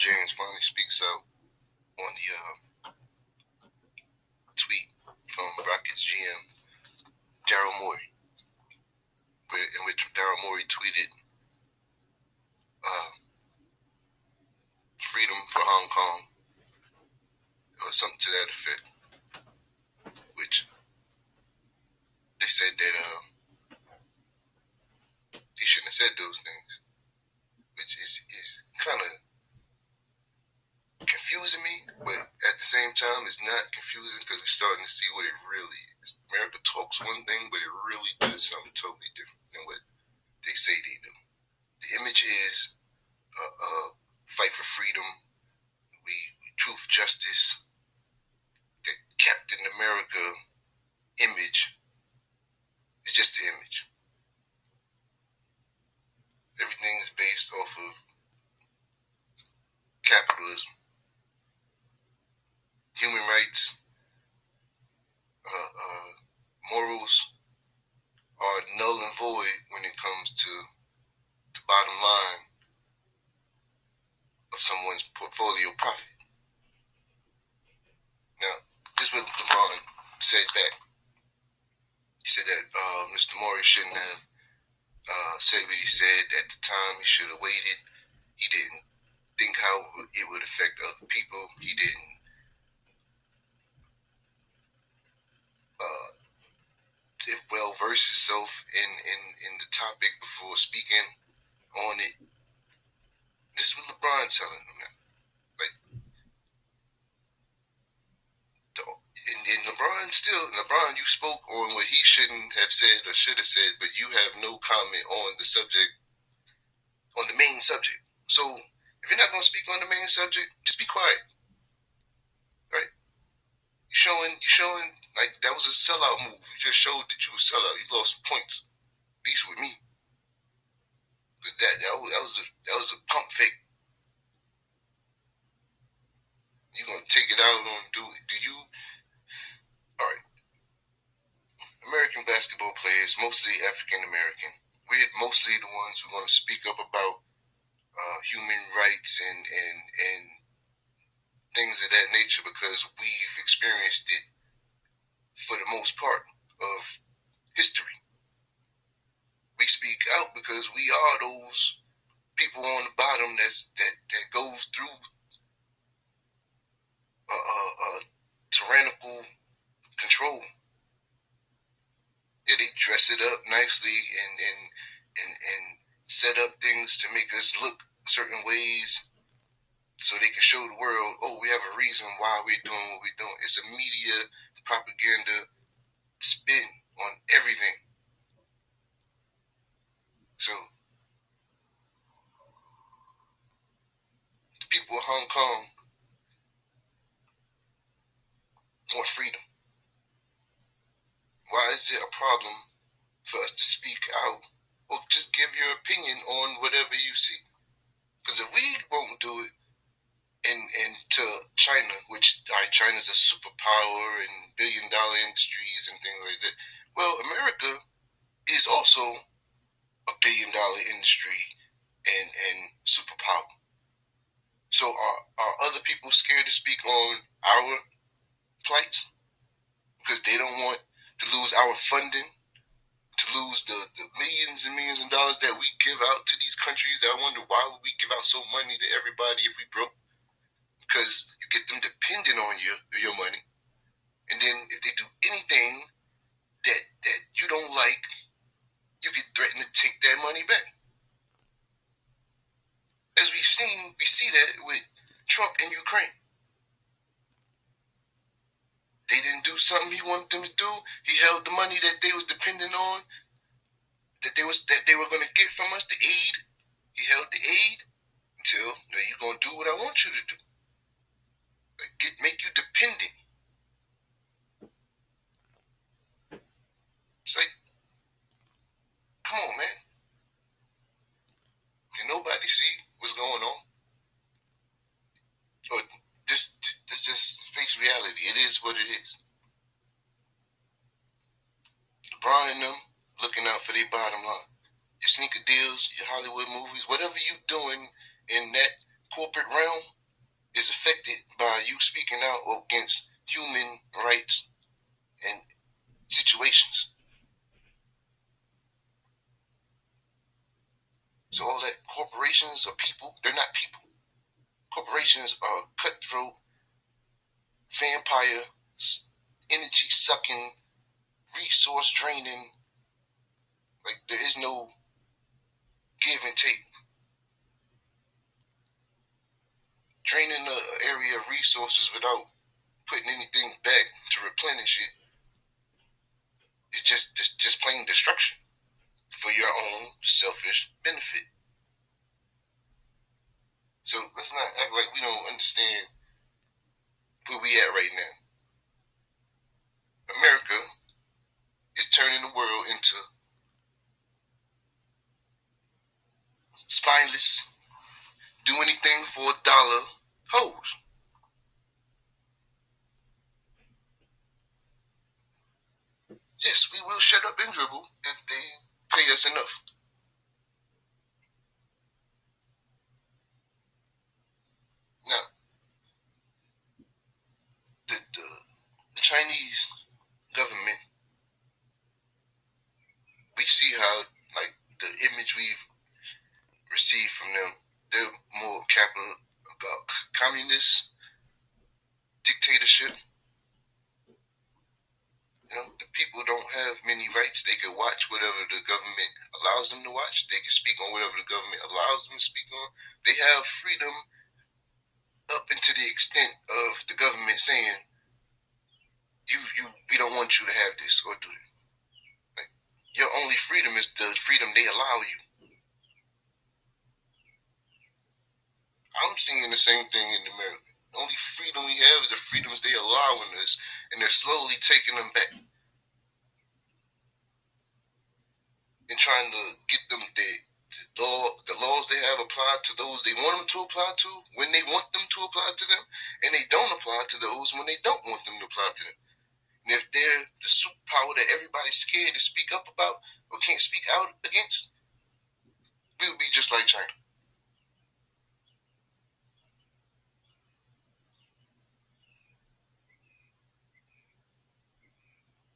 James finally speaks out on the tweet from Rockets GM Daryl Morey, in which Daryl Morey tweeted, "Freedom for Hong Kong," or something to that effect. Which they said that he shouldn't have said those things, which is kind of confusing me, but at the same time, it's not confusing because we're starting to see what it really is. America talks one thing, but it really does something totally different than what they say they do. The image is fight for freedom, we truth, justice. The Captain America image is just the image. Everything is based off of capitalism. Human rights, morals are null and void when it comes to the bottom line of someone's portfolio profit. Now, this is what LeBron said back. He said that Mr. Morris shouldn't have said what he said at the time. He should have waited. He didn't think how it would affect other people. He didn't well verse himself in the topic before speaking on it. This is what LeBron telling him now. Like, and LeBron, you spoke on what he shouldn't have said or should have said, but you have no comment on the subject, on the main subject. So if you're not going to speak on the main subject, just be quiet, right? You're showing like that was a sellout move. You just showed that you were sellout. You lost points, at least with me. But that was a pump fake. You're gonna take it out and do it. All right. American basketball players, mostly African American, we're mostly the ones who are going to speak up about human rights and things of that nature because we've experienced it for the most part of history. We speak out because we are those people on the bottom that goes through tyrannical control. Yeah, they dress it up nicely and set up things to make us look certain ways so they can show the world, oh, we have a reason why we're doing what we're doing. It's a media propaganda spin on everything. So the people of Hong Kong want freedom. Why is it a problem for us to speak out or just give your opinion on whatever you see? Because if we won't do it, and to China, which China's a superpower and billion-dollar industries and things like that. Well, America is also a billion-dollar industry and superpower. So are other people scared to speak on our plights because they don't want to lose our funding, to lose the millions and millions of dollars that we give out to these countries? I wonder why would we give out so money to everybody if we broke? Because you get them dependent on your money, and then if they do anything that you don't like, you get threatened to take that money back. As we see that with Trump in Ukraine. They didn't do something he wanted them to do. He held the money that they was dependent on, that they were going to get from us, the aid. He held the aid until you're going to do what I want you to do. Make you dependent. It's like, come on, man. Can nobody see what's going on? Or just face reality. It is what it is. LeBron and them looking out for their bottom line. Your sneaker deals, your Hollywood movies, whatever you doing in that corporate realm, corporations are people. They're not people. Corporations are cutthroat, vampire, energy sucking, resource draining. Like, there is no give and take. Draining the area of resources without putting anything back to replenish it is just plain destruction for your own selfish benefit. So let's not act like we don't understand where we at right now. America is turning the world into spineless, do anything for a dollar hoes. Yes, we will shut up and dribble if they pay us enough. Now, the Chinese government, we see how, like, the image we've received from them, they're more capital about communist dictatorship. You know, the people don't have many rights. They can watch whatever the government allows them to watch. They can speak on whatever the government allows them to speak on. They have freedom up into the extent of the government saying, we don't want you to have this or do it. Like, your only freedom is the freedom they allow you. I'm seeing the same thing in America. The only freedom we have is the freedoms they allowing us, and they're slowly taking them back and trying to get them the laws they have applied to those they want them to apply to when they want them to apply to them, and they don't apply to those when they don't want them to apply to them. And if they're the superpower that everybody's scared to speak up about or can't speak out against, we'll be just like China.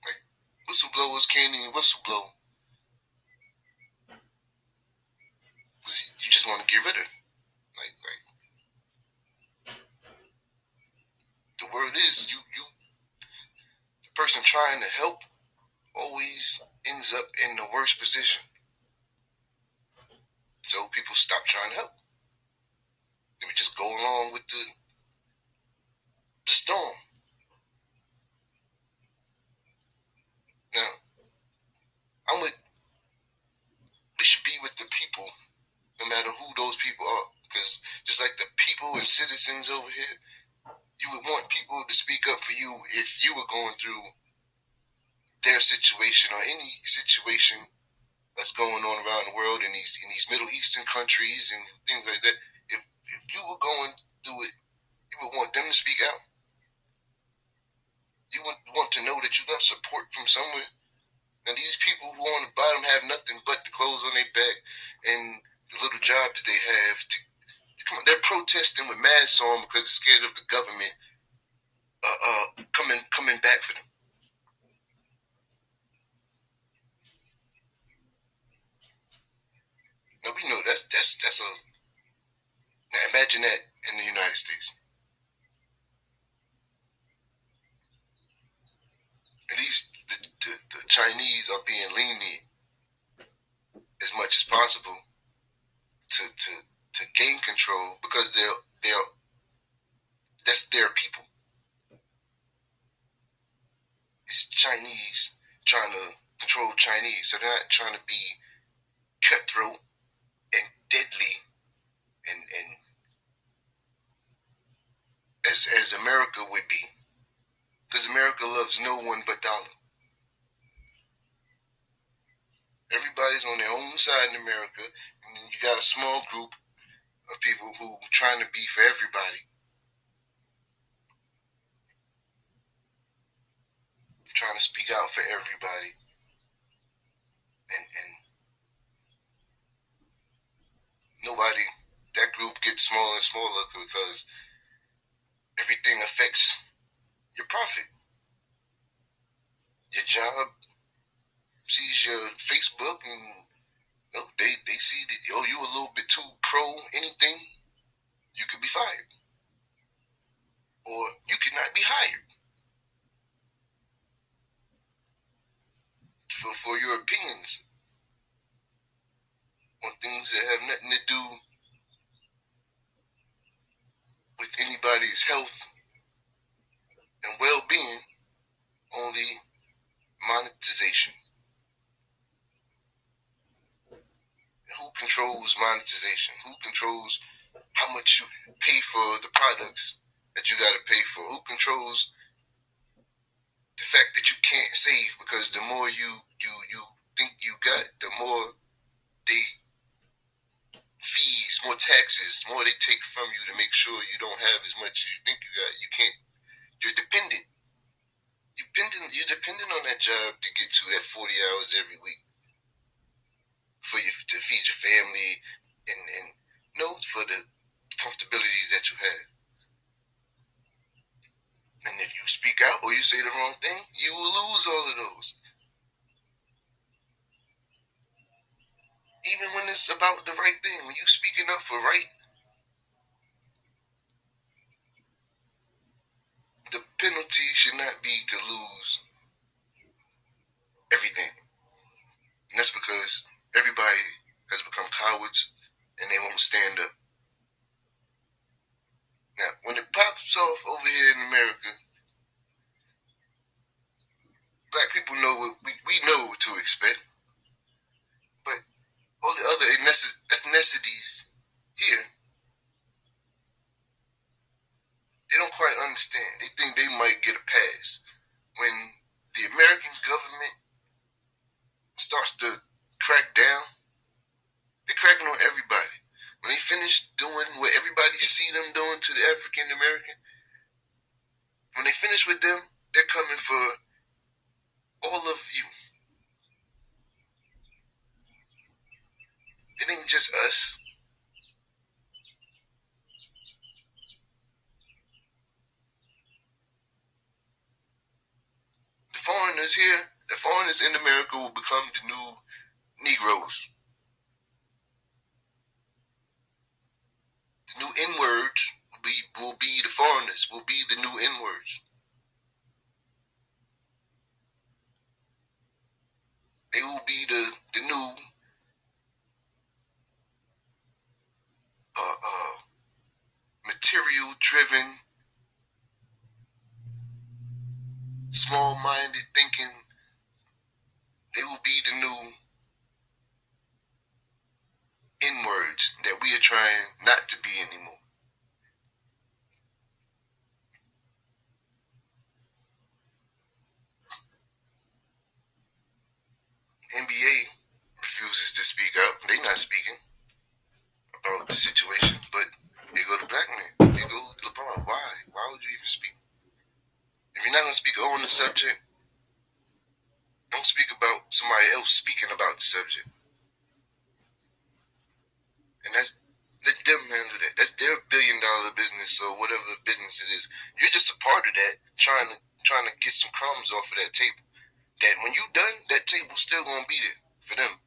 Like, whistleblowers can't even whistleblow because you just want to get rid of it. Like the word is, the person trying to help always ends up in the worst position. So people stop trying to help. Let me just go along with the storm. Now, we should be with the people, no matter who those people are. Because just like the people and citizens over here, you would want people to speak up for you if you were going through their situation or any situation that's going on around the world in these Middle Eastern countries and things like that. If you were going through it, you would want them to speak out. You would want to know that you got support from somewhere. Now, these people who are on the bottom have nothing but the clothes on their back and the little job that they have. Come on, they're protesting with masks on because they're scared of the government coming back for them. Now, we know that's a. Now, imagine that in the United States. At least the Chinese are being lenient as much as possible to gain control because that's their people. It's Chinese trying to control Chinese, so they're not trying to be cutthroat and deadly and as America would be, because America loves no one but dollar. Everybody's on their own side in America, and then you got a small group of people who are trying to be for everybody, trying to speak out for everybody, and nobody. That group gets smaller and smaller because everything affects your profit. Your job sees your Facebook and they see that, oh, you a little bit too pro anything, you could be fired. Or you could not be hired for your opinions on things that have nothing to do with anybody's health and well-being, only monetization. Who controls monetization? Who controls how much you pay for the products that you got to pay for? Who controls the fact that you can't save because the more you think you got, the more they fees, more taxes, more they take from you to make sure you don't have as much as you think you got. You can't. You're dependent. You're dependent on that job to get to that 40 hours every week for you to feed your family and for the comfortabilities that you have. And if you speak out or you say the wrong thing, you will lose all of those. Even when it's about the right thing, when you speaking up for right, the penalty should not be to lose everything. And that's because everybody has become cowards and they won't stand up. Now, when it pops off over here in America, black people know what we know what to expect. But all the other ethnicities here, they don't quite understand. They think they might get a pass. When the American government starts to crack down, they're cracking on everybody. When they finish doing what everybody see them doing to the African American, when they finish with them, they're coming for all of you. It ain't just us. The foreigners here, the foreigners in America will become the new Negroes. The new N-words will be the foreigners, will be the new N-words. They will be the new material-driven, small-minded thinking. They will be the new N-words that we are trying not to be anymore. NBA refuses to speak out. They're not speaking about the situation, but they go to black men. They go to Lebron. Why? Why would you even speak? If you're not going to speak on the subject, don't speak about somebody else speaking about the subject. And let them handle that. That's their $1 billion business or whatever business it is. You're just a part of that, trying to get some crumbs off of that table. That when you done, that table's still gonna be there for them.